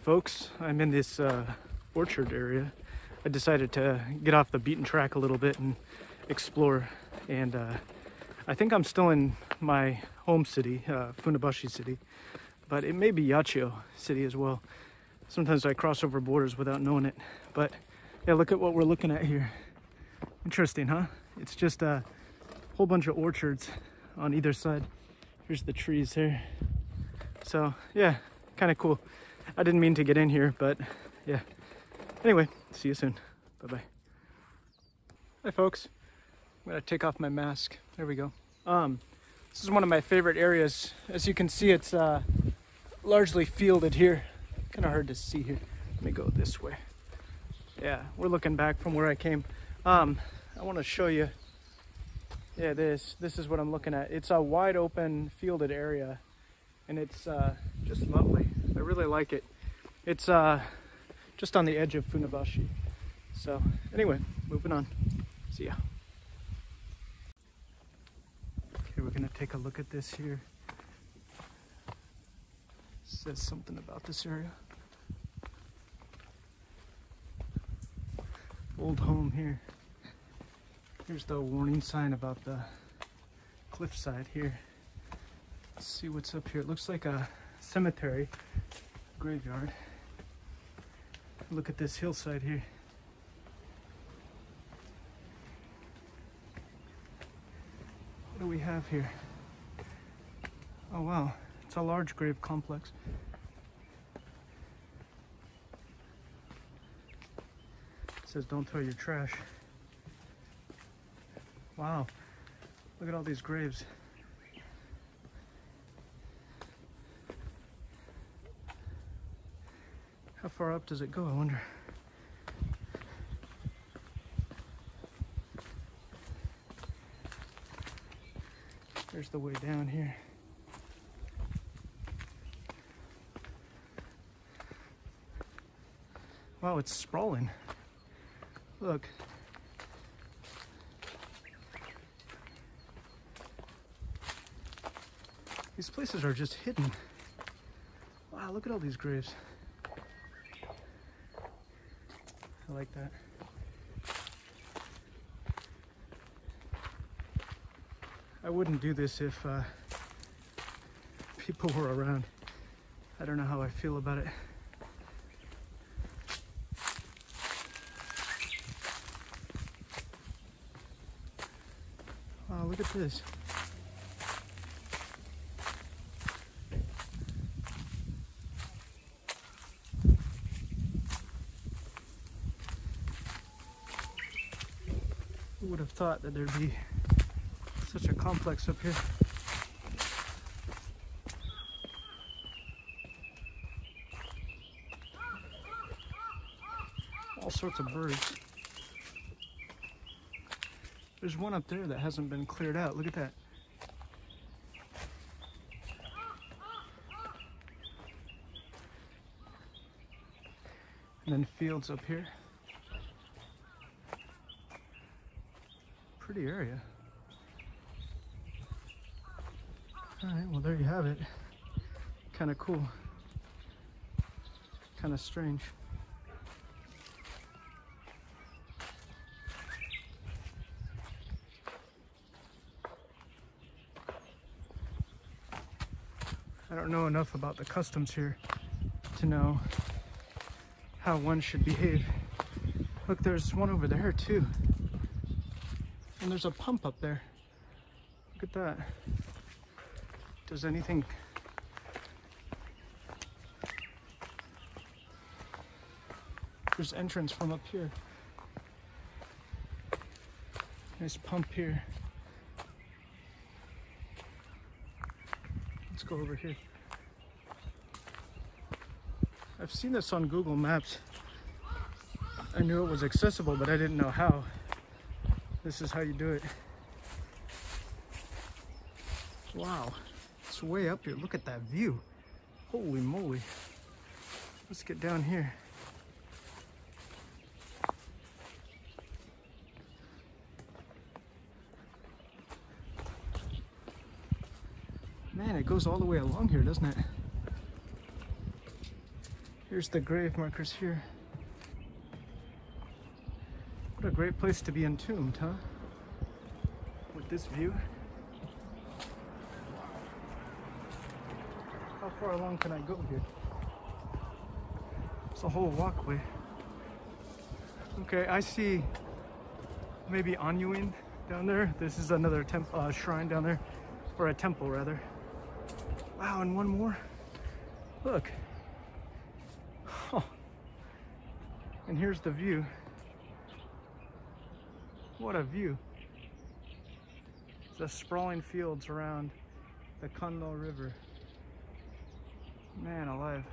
folks, I'm in this orchard area. I decided to get off the beaten track a little bit and explore, and I think I'm still in my home city, Funabashi city, but it may be Yachiyo city as well. Sometimes I cross over borders without knowing it, but yeah, look at what we're looking at here. Interesting, huh? It's just a whole bunch of orchards on either side. Here's the trees here. So yeah, kind of cool. I didn't mean to get in here, but yeah. Anyway, see you soon. Bye-bye. Hi folks. I'm gonna take off my mask. There we go. This is one of my favorite areas. As you can see, it's largely fielded here. Kind of hard to see here. Let me go this way. Yeah, we're looking back from where I came. I want to show you. Yeah, this is what I'm looking at. It's a wide open fielded area, and it's just lovely. I really like it. It's just on the edge of Funabashi. So anyway, moving on. See ya. Okay, we're gonna take a look at this here. It says something about this area. Old home here. Here's the warning sign about the cliffside here. Let's see what's up here. It looks like a cemetery, graveyard. Look at this hillside here. What do we have here? Oh wow, it's a large grave complex. It says don't throw your trash. Wow, look at all these graves. How far up does it go, I wonder? There's the way down here. Wow, it's sprawling. Look. These places are just hidden. Wow, look at all these graves. I like that. I wouldn't do this if people were around. I don't know how I feel about it. Wow, look at this. Who would have thought that there'd be such a complex up here? All sorts of birds. There's one up there that hasn't been cleared out. Look at that. And then fields up here. Pretty area. All right, well, there you have it. Kind of cool. Kind of strange. I don't know enough about the customs here to know how one should behave. Look, there's one over there too. And there's a pump up there. Look at that. Does anything... There's entrance from up here. Nice pump here. Let's go over here. I've seen this on Google Maps. I knew it was accessible, but I didn't know how. This is how you do it. Wow, it's way up here. Look at that view. Holy moly. Let's get down here. Man, it goes all the way along here, doesn't it? Here's the grave markers here. What a great place to be entombed, huh? With this view. How far along can I go here? It's a whole walkway. Okay, I see maybe Anyuin down there. This is another shrine down there, or a temple rather. Wow, and one more. Look. Oh. And here's the view. What a view. The sprawling fields around the Moroto River. Man alive.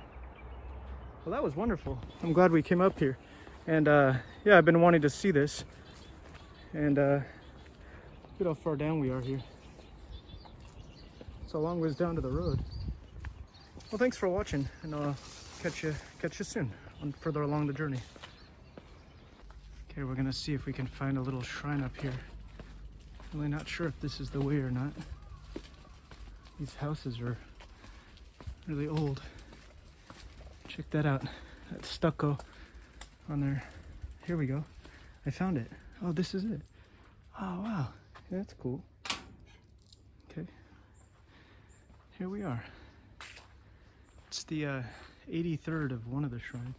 Well, that was wonderful. I'm glad we came up here. And yeah, I've been wanting to see this. And look at how far down we are here. It's a long ways down to the road. Well, thanks for watching, and I'll catch you soon further along the journey. Okay, we're gonna see if we can find a little shrine up here. Really not sure if this is the way or not. These houses are really old. Check that out. That stucco on there. Here we go. I found it. Oh, this is it. Oh, wow. Yeah, that's cool. Okay. Here we are. It's the 83rd of one of the shrine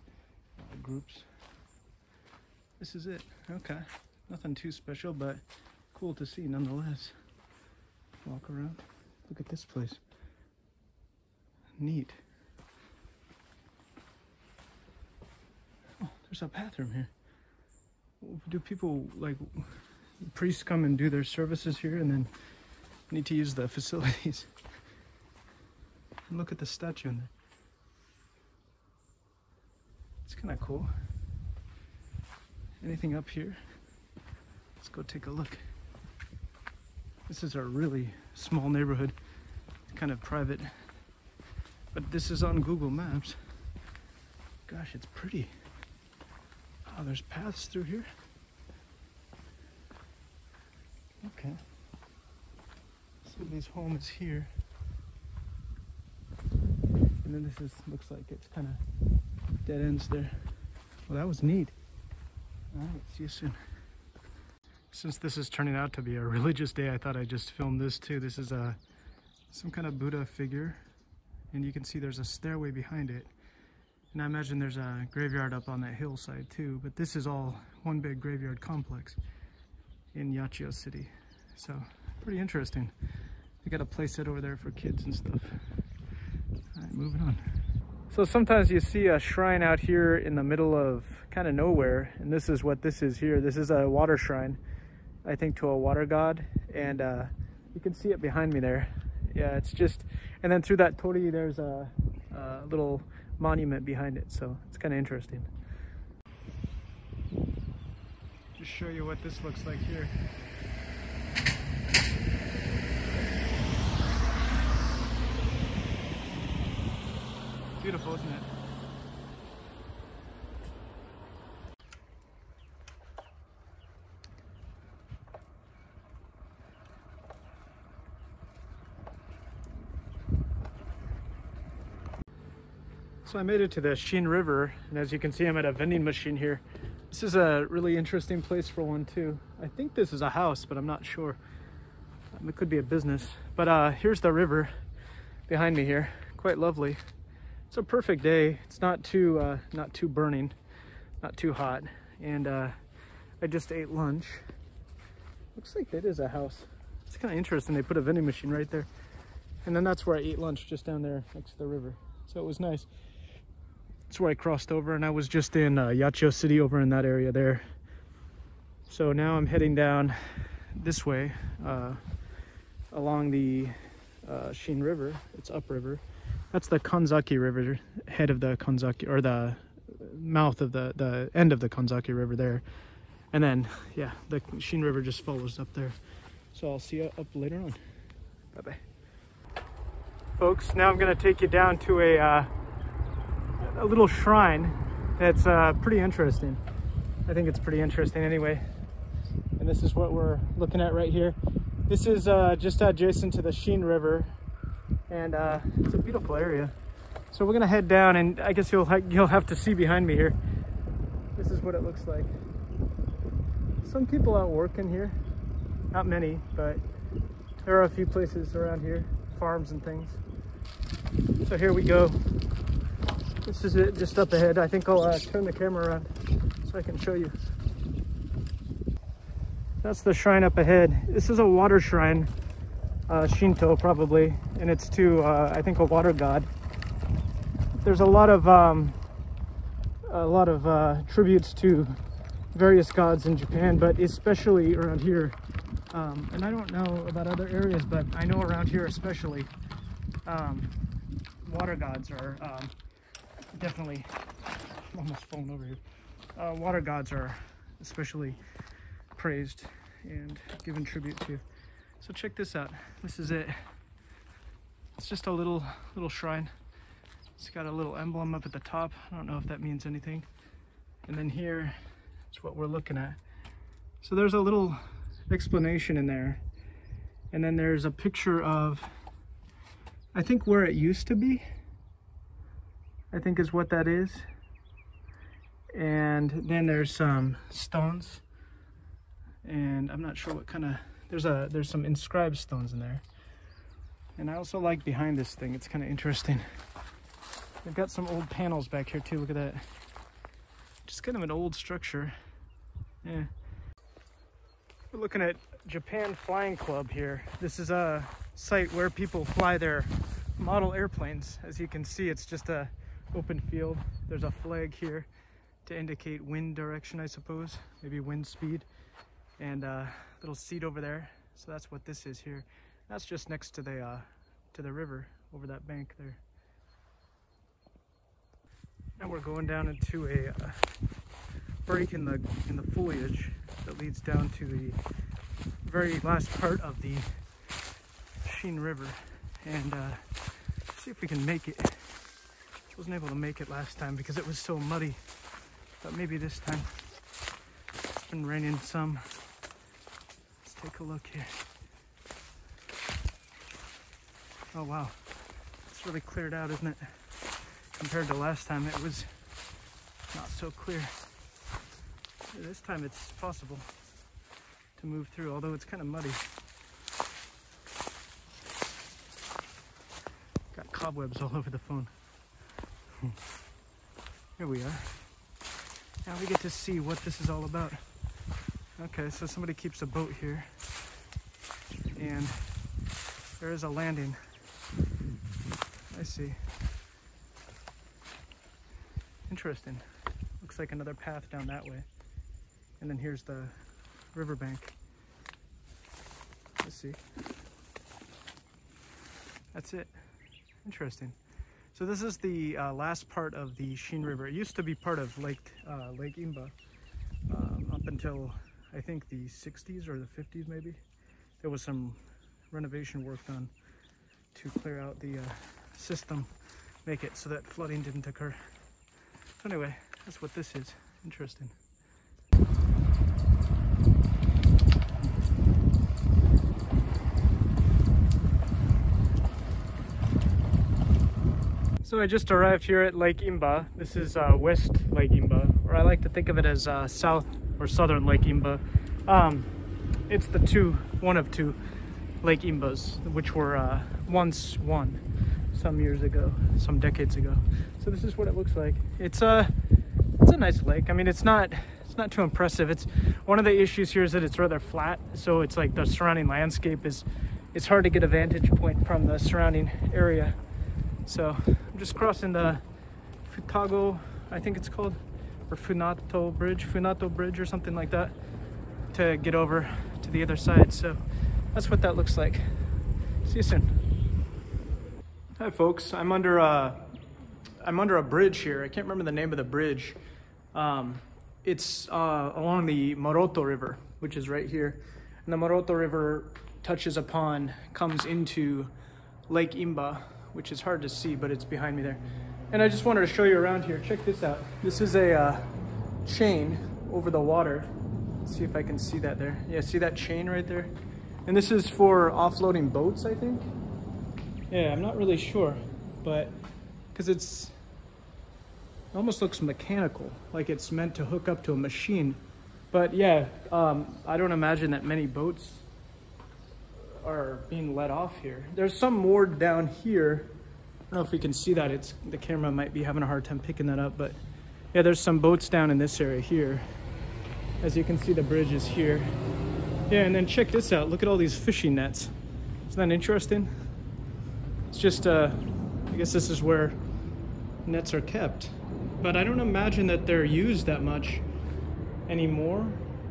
groups. This is it. Okay. Nothing too special, but cool to see nonetheless. Walk around. Look at this place. Neat. Oh, there's a bathroom here. Do people, like, priests come and do their services here and then need to use the facilities? And look at the statue in there. It's kind of cool. Anything up here? Let's go take a look. This is a really small neighborhood. It's kind of private. But this is on Google Maps. Gosh, it's pretty. Oh, there's paths through here. Okay. Somebody's home is here. And then this looks like it's kind of dead ends there. Well, that was neat. All right, see you soon. Since this is turning out to be a religious day, I thought I'd just film this too. This is some kind of Buddha figure, and you can see there's a stairway behind it. And I imagine there's a graveyard up on that hillside too, but this is all one big graveyard complex in Yachiyo City. So, pretty interesting. They got a play set over there for kids and stuff. All right, moving on. So sometimes you see a shrine out here in the middle of kind of nowhere, and this is what this is here. This is a water shrine, I think, to a water god, and you can see it behind me there. Yeah, it's just, and then through that torii there's a little monument behind it, so it's kind of interesting. Just show you what this looks like here. Beautiful, isn't it? So I made it to the Shin River, and as you can see, I'm at a vending machine here. This is a really interesting place for one too. I think this is a house, but I'm not sure. It could be a business. But here's the river behind me here. Quite lovely. It's a perfect day. It's not too burning, not too hot. And I just ate lunch. Looks like that is a house. It's kind of interesting. They put a vending machine right there. And then that's where I ate lunch, just down there next to the river. So it was nice. That's where I crossed over, and I was just in Yachiyo City over in that area there. So now I'm heading down this way along the Shin River. It's upriver. That's the Kanzaki River, head of the Kanzaki, or the mouth of the end of the Kanzaki River there. And then, yeah, the Shin River just follows up there. So I'll see you up later on. Bye-bye. Folks, now I'm gonna take you down to a little shrine that's pretty interesting. I think it's pretty interesting anyway. And this is what we're looking at right here. This is just adjacent to the Shin River. And it's a beautiful area. So we're gonna head down, and I guess you'll have to see behind me here. This is what it looks like. Some people out working here, not many, but there are a few places around here, farms and things. So here we go. This is it, just up ahead. I think I'll turn the camera around so I can show you. That's the shrine up ahead. This is a water shrine, Shinto probably, and it's to I think a water god. There's a lot of tributes to various gods in Japan, but especially around here. And I don't know about other areas, but I know around here especially, water gods are definitely, I'm almost falling over here. Water gods are especially praised and given tribute to. So check this out. This is it. It's just a little shrine. It's got a little emblem up at the top. I don't know if that means anything. And then here is what we're looking at. So there's a little explanation in there. And then there's a picture of, I think, where it used to be, I think is what that is. And then there's some stones. And I'm not sure what kind of, there's some inscribed stones in there. And I also like behind this thing, it's kind of interesting. They've got some old panels back here too, look at that. Just kind of an old structure. Yeah. We're looking at Japan Flying Club here. This is a site where people fly their model airplanes. As you can see, it's just a open field. There's a flag here to indicate wind direction, I suppose, maybe wind speed. And a little seat over there. So that's what this is here. That's just next to the river over that bank there. Now we're going down into a break in the foliage that leads down to the very last part of the Shin River, and see if we can make it. I wasn't able to make it last time because it was so muddy, but maybe this time. It's been raining some. Let's take a look here. Oh wow, it's really cleared out, isn't it? Compared to last time, it was not so clear. This time it's possible to move through, although it's kind of muddy. Got cobwebs all over the phone. Here we are. Now we get to see what this is all about. Okay, so somebody keeps a boat here, and there is a landing. I see. Interesting. Looks like another path down that way. And then here's the riverbank. Let's see. That's it. Interesting. So this is the last part of the Shin River. It used to be part of Lake Inba up until I think the 60s or the 50s maybe. There was some renovation work done to clear out the system, make it so that flooding didn't occur. So anyway, that's what this is. Interesting. So I just arrived here at Lake Inba. This is West Lake Inba, or I like to think of it as South or Southern Lake Inba. It's one of two Lake Inbas, which were once one some years ago, some decades ago. So this is what it looks like. It's a nice lake. I mean, it's not too impressive. It's one of the issues here is that it's rather flat, so it's like the surrounding landscape it's hard to get a vantage point from the surrounding area. So I'm just crossing the Futago, I think it's called, or Funato Bridge or something like that, to get over to the other side. So that's what that looks like. See you soon. Hi folks, I'm under a bridge here. I can't remember the name of the bridge. It's along the Moroto River, which is right here. And the Moroto River comes into Lake Inba, which is hard to see, but it's behind me there. And I just wanted to show you around here. Check this out. This is a chain over the water. Let's see if I can see that there. Yeah, see that chain right there? And this is for offloading boats, I think. Yeah, I'm not really sure, but because it almost looks mechanical, like it's meant to hook up to a machine. But yeah, I don't imagine that many boats are being let off here. There's some moored down here. I don't know if we can see that. The camera might be having a hard time picking that up, but yeah, there's some boats down in this area here. As you can see, the bridge is here. Yeah, and then check this out. Look at all these fishing nets. Isn't that interesting? It's just, I guess this is where nets are kept. But I don't imagine that they're used that much anymore.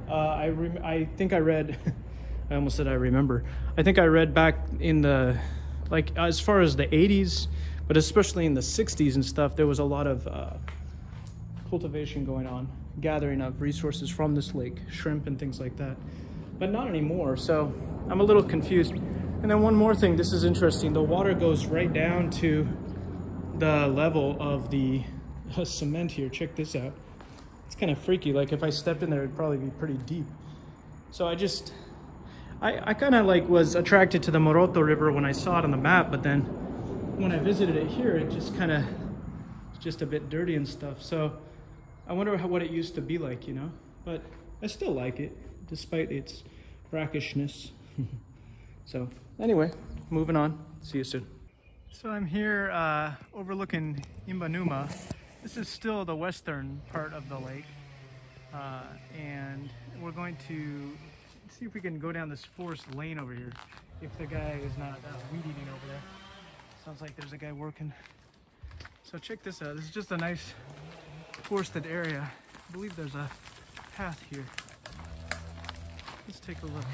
I think I read, I almost said I remember. I think I read back in the, like as far as the 80s, but especially in the 60s and stuff, there was a lot of cultivation going on, gathering of resources from this lake, shrimp and things like that. But not anymore, so I'm a little confused. And then one more thing, this is interesting. The water goes right down to the level of the cement here. Check this out. It's kind of freaky. Like if I stepped in there, it'd probably be pretty deep. So I kind of like was attracted to the Moroto River when I saw it on the map, but then when I visited it here, it just kind of, it's just a bit dirty and stuff. So I wonder what it used to be like, you know? But I still like it, despite its brackishness. So anyway, moving on. See you soon. So I'm here overlooking Inba. This is still the western part of the lake. And we're going to see if we can go down this forest lane over here. If the guy is not weed eating over there. Sounds like there's a guy working. So check this out. This is just a nice forested area. I believe there's a path here. Let's take a look.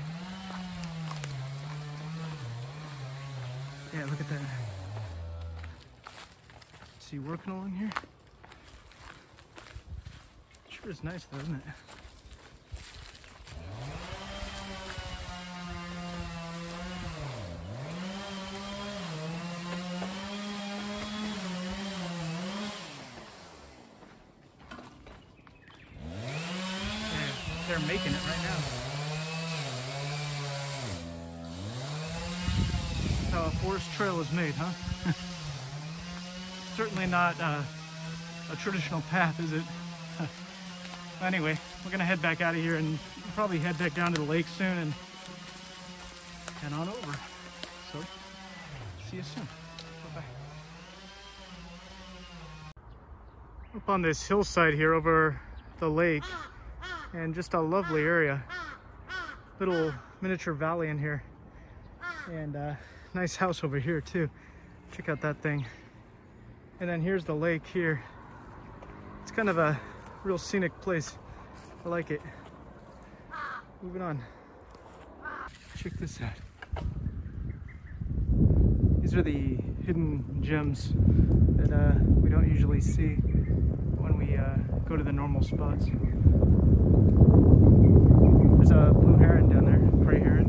Yeah, look at that. Is he working along here? Sure is nice though, isn't it? Yeah, they're making it right now. How a forest trail is made, huh? Certainly not a traditional path, is it? Anyway, we're gonna head back out of here and probably head back down to the lake soon and head on over. So, see you soon. Bye-bye. Up on this hillside here over the lake, and just a lovely area. Little miniature valley in here. And nice house over here too. Check out that thing. And then here's the lake here. It's kind of a real scenic place. I like it. Moving on. Check this out. These are the hidden gems that we don't usually see when we go to the normal spots. There's a blue heron down there, gray heron.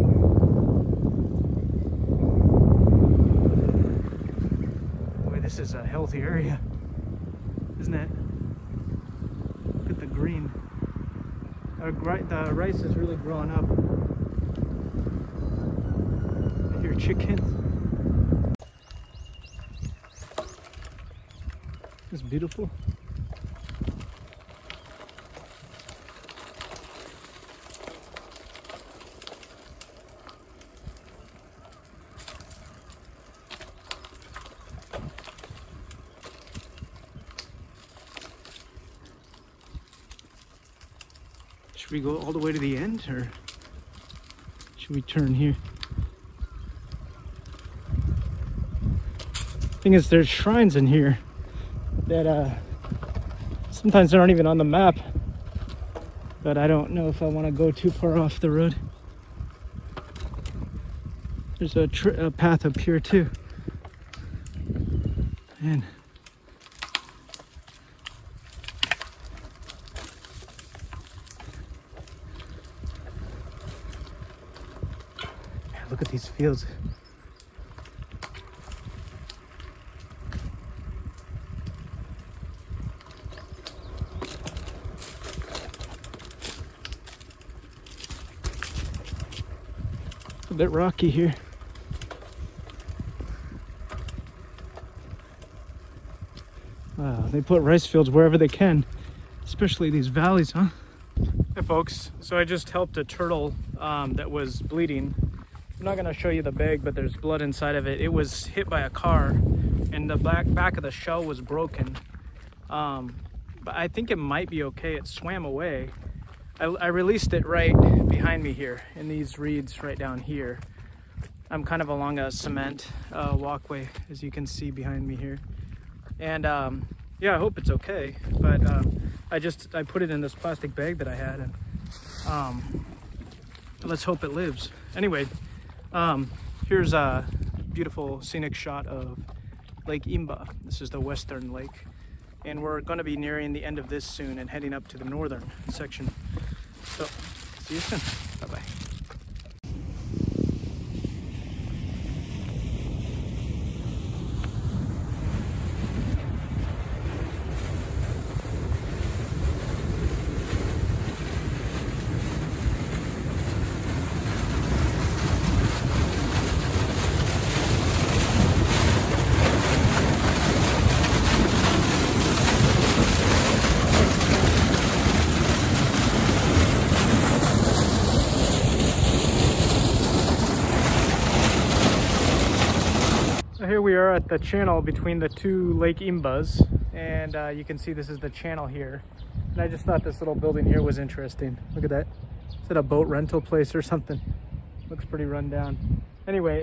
This is a healthy area, isn't it? Look at the green. The rice is really growing up. I hear chickens. It's beautiful. Should we go all the way to the end, or should we turn here? Thing is, there's shrines in here that sometimes they're not even on the map, but I don't know if I want to go too far off the road. There's a path up here too, and look at these fields. It's a bit rocky here. they put rice fields wherever they can, especially these valleys, huh? Hey folks, so I just helped a turtle that was bleeding. I'm not gonna show you the bag, but there's blood inside of it. It was hit by a car and the back of the shell was broken. But I think it might be okay. It swam away. I released it right behind me here in these reeds right down here. I'm kind of along a cement walkway, as you can see behind me here. And yeah, I hope it's okay. But I put it in this plastic bag that I had, and let's hope it lives. Anyway, here's a beautiful scenic shot of Lake Inba. This is the western lake. And we're going to be nearing the end of this soon and heading up to the northern section. So, see you soon. Bye-bye. Here we are at the channel between the two Lake Inbas, and you can see this is the channel here. And I just thought this little building here was interesting. Look at that. Is it a boat rental place or something? Looks pretty run down. Anyway,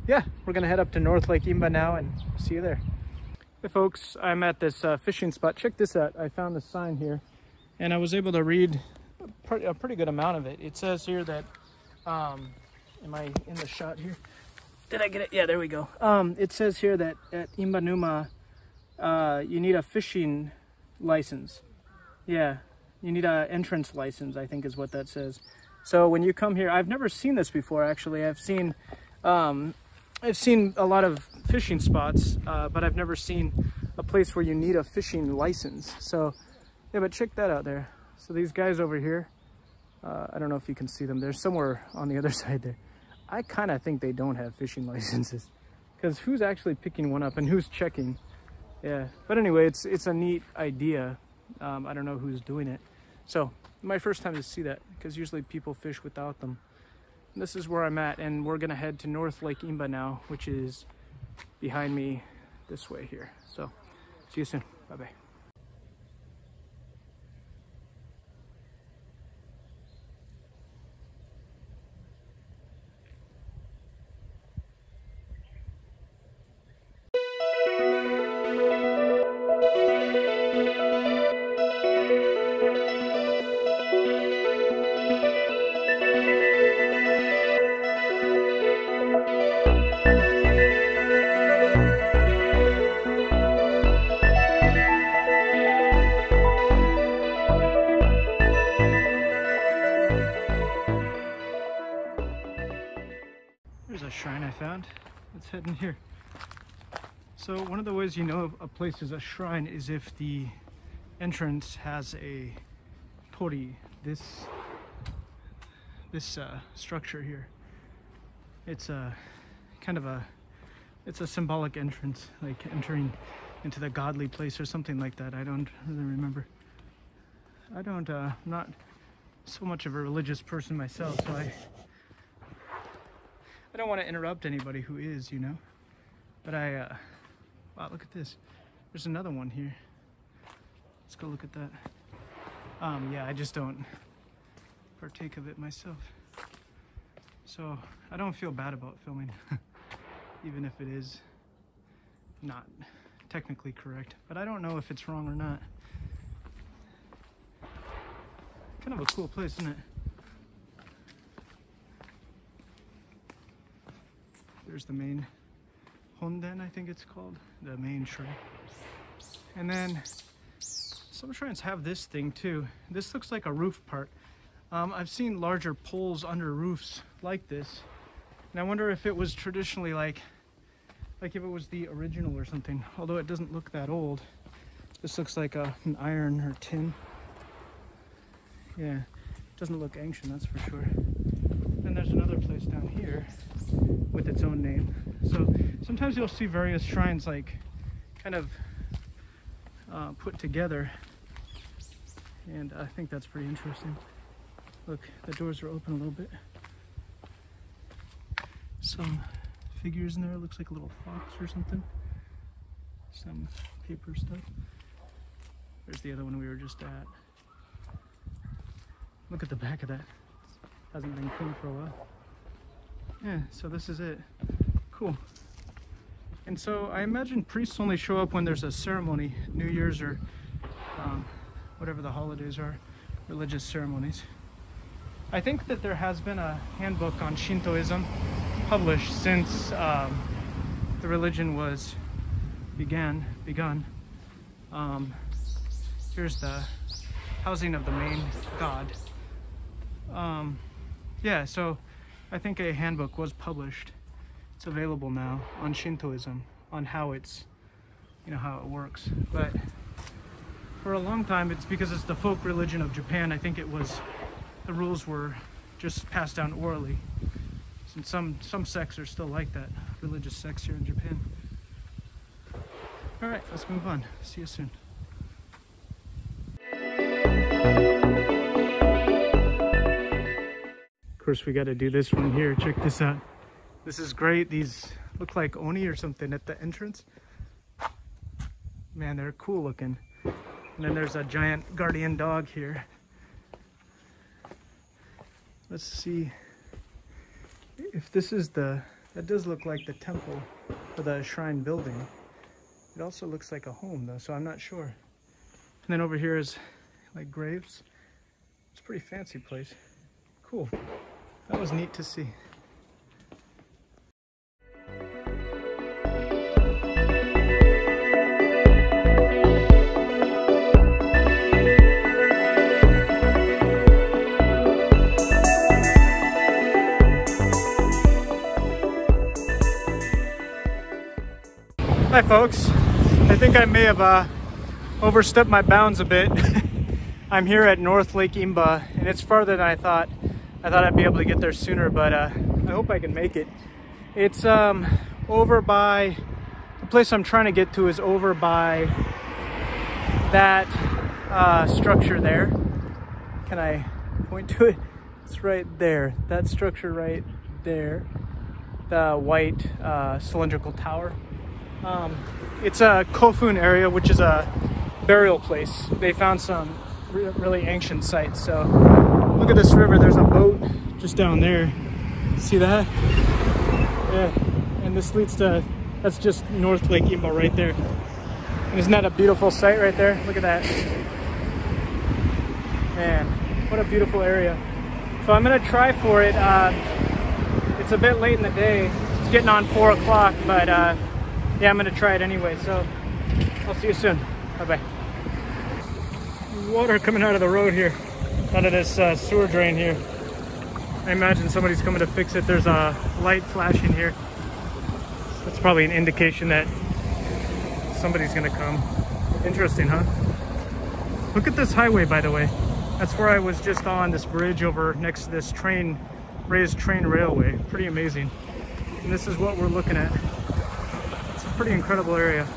yeah, we're gonna head up to North Lake Inba now and see you there. Hey folks, I'm at this fishing spot. Check this out. I found this sign here and I was able to read a pretty good amount of it. It says here that, am I in the shot here? Did I get it? Yeah, there we go. It says here that at Imbanuma, you need a fishing license. Yeah, you need an entrance license, I think is what that says. So when you come here, I've never seen this before, actually. I've seen a lot of fishing spots, but I've never seen a place where you need a fishing license. So, yeah, but check that out there. So these guys over here, I don't know if you can see them. They're somewhere on the other side there. I kind of think they don't have fishing licenses, because who's actually picking one up and who's checking? Yeah, but anyway, it's a neat idea. I don't know who's doing it. So my first time to see that, because usually people fish without them. And this is where I'm at, and we're gonna head to North Lake Inba now, which is behind me this way here. So see you soon. Bye-bye. There's a shrine I found. Let's head in here. So one of the ways you know a place is a shrine is if the entrance has a tori, this structure here. It's a kind of it's a symbolic entrance, like entering into the godly place or something like that. I don't really remember. I'm not so much of a religious person myself, so I don't want to interrupt anybody who is, you know. But wow, look at this. There's another one here. Let's go look at that. Yeah, I just don't partake of it myself. So I don't feel bad about filming, even if it is not technically correct. But I don't know if it's wrong or not. Kind of a cool place, isn't it? There's the main Honden, I think it's called, the main shrine. And then some shrines have this thing too. This looks like a roof part. I've seen larger poles under roofs like this, and I wonder if it was traditionally like if it was the original or something. Although it doesn't look that old. This looks like an iron or tin. Yeah, it doesn't look ancient, that's for sure. And there's another place down here with its own name. So sometimes you'll see various shrines like kind of put together, and I think that's pretty interesting. Look, the doors are open a little bit. Some figures in there. It looks like a little fox or something. Some paper stuff. There's the other one we were just at. Look at the back of that. It hasn't been cleaned for a while. Yeah, so this is it. Cool. And so I imagine priests only show up when there's a ceremony, New Year's or whatever the holidays are, religious ceremonies. I think that there has been a handbook on Shintoism published since the religion was begun. Here's the housing of the main god. Yeah, so I think a handbook was published. It's available now on Shintoism, on how it's, how it works. But for a long time, it's because it's the folk religion of Japan. I think the rules were just passed down orally. And some sects are still like that, religious sects here in Japan. All right, let's move on. See you soon. Of course, we got to do this one here. Check this out. This is great. These look like oni or something at the entrance. Man, they're cool looking. And then there's a giant guardian dog here. Let's see if this is that does look like the temple or the shrine building. It also looks like a home though, so I'm not sure. And then over here is like graves. It's a pretty fancy place. Cool. That was neat to see. Hi folks, I think I may have overstepped my bounds a bit. I'm here at North Lake Inba, and it's farther than I thought. I thought I'd be able to get there sooner, but I hope I can make it. It's over by, the place I'm trying to get to is over by that structure there. Can I point to it? It's right there, that structure right there. The white cylindrical tower. It's a Kofun area, which is a burial place. They found some really ancient sites. So look at this river. There's a boat just down there. See that? Yeah. And this leads to, that's just North Lake Inba right there. And isn't that a beautiful sight right there? Look at that. Man, what a beautiful area. So I'm gonna try for it. It's a bit late in the day. It's getting on 4 o'clock, but yeah, I'm gonna try it anyway, so I'll see you soon. Bye-bye. Water coming out of the road here, out of this sewer drain here. I imagine somebody's coming to fix it. There's a light flashing here. That's probably an indication that somebody's gonna come. Interesting, huh? Look at this highway, by the way. That's where I was just on, this bridge over next to this raised train railway. Pretty amazing. And this is what we're looking at. Pretty incredible area.